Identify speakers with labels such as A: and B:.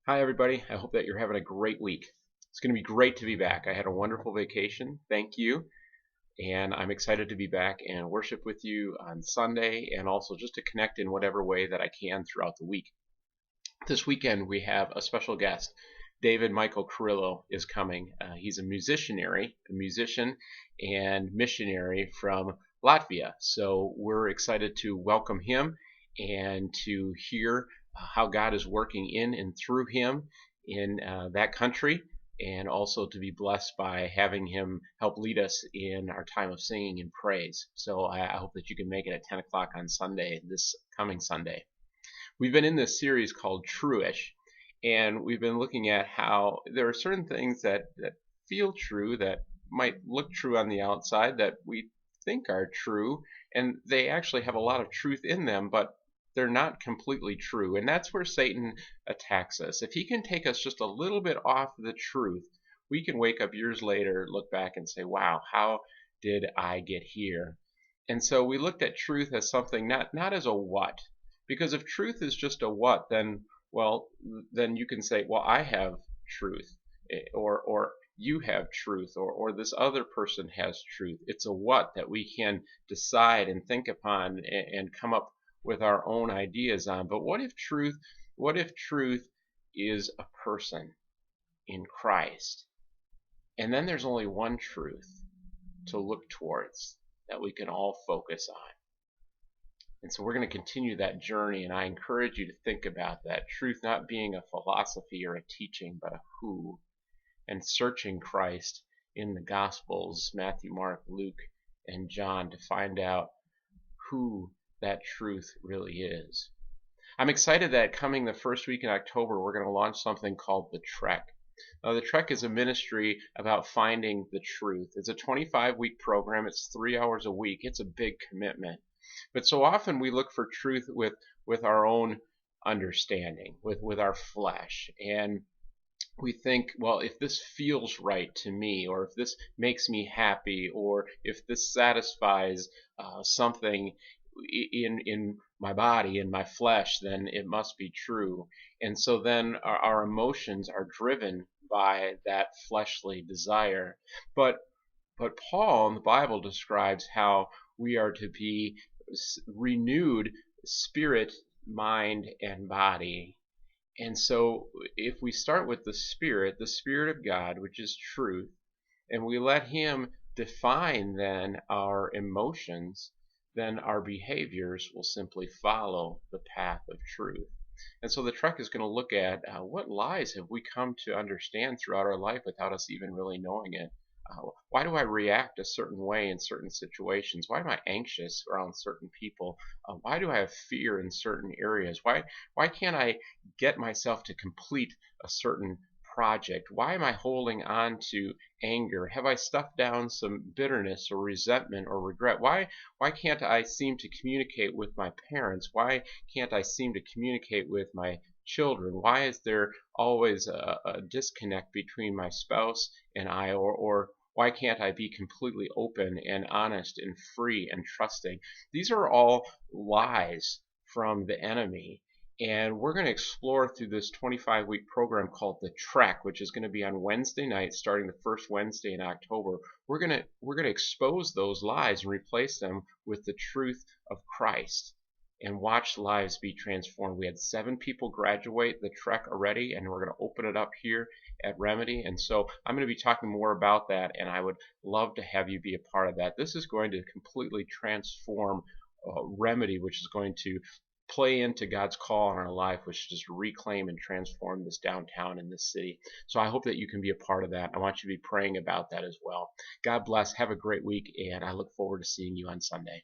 A: Hi, everybody. I hope that you're having a great week. It's going to be great to be back. I had a wonderful vacation. Thank you. And I'm excited to be back and worship with you on Sunday and also just to connect in whatever way that I can throughout the week. This weekend, we have a special guest. David Michael Carrillo is coming. He's a musician and missionary from Latvia. So we're excited to welcome him and to hear how God is working in and through him in that country, and also to be blessed by having him help lead us in our time of singing and praise. So I hope that you can make it at 10 o'clock on Sunday, this coming Sunday. We've been in this series called Truish, and we've been looking at how there are certain things that feel true, that might look true on the outside, that we think are true, and they actually have a lot of truth in them, but they're not completely true. And that's where Satan attacks us. If he can take us just a little bit off the truth, we can wake up years later, look back, and say, wow, how did I get here? And so we looked at truth as something, not as a what. Because if truth is just a what, then, well, then you can say, well, I have truth, or you have truth, or this other person has truth. It's a what that we can decide and think upon and come up with our own ideas on. But what if truth is a person in Christ? And then there's only one truth to look towards that we can all focus on. And so we're going to continue that journey, and I encourage you to think about that truth not being a philosophy or a teaching, but a who, and searching Christ in the Gospels, Matthew, Mark, Luke, and John, to find out who that truth really is. I'm excited that coming the first week in October, we're going to launch something called The Trek. Now, The Trek is a ministry about finding the truth. It's a 25-week program. It's 3 hours a week. It's a big commitment. But so often we look for truth with our own understanding, with our flesh. And we think, well, if this feels right to me, or if this makes me happy, or if this satisfies something in my body, in my flesh, then it must be true. And so then our emotions are driven by that fleshly desire. But Paul in the Bible describes how we are to be renewed spirit, mind, and body. And so if we start with the Spirit of God, which is truth, and we let Him define then our emotions, then our behaviors will simply follow the path of truth. And so the Trek is going to look at what lies have we come to understand throughout our life without us even really knowing it. Why do I react a certain way in certain situations? Why am I anxious around certain people? Why do I have fear in certain areas? Why can't I get myself to complete a certain project? Why am I holding on to anger? Have I stuffed down some bitterness or resentment or regret? Why can't I seem to communicate with my parents? Why can't I seem to communicate with my children? Why is there always a disconnect between my spouse and I, or why can't I be completely open and honest and free and trusting? These are all lies from the enemy. And we're going to explore through this 25-week program called The Trek, which is going to be on Wednesday night, starting the first Wednesday in October. We're going to expose those lies and replace them with the truth of Christ, and watch lives be transformed. We had 7 people graduate the Trek already, and we're going to open it up here at Remedy. And so I'm going to be talking more about that, and I would love to have you be a part of that. This is going to completely transform Remedy, which is going to play into God's call on our life, which is just reclaim and transform this downtown in this city. So I hope that you can be a part of that. I want you to be praying about that as well. God bless. Have a great week, and I look forward to seeing you on Sunday.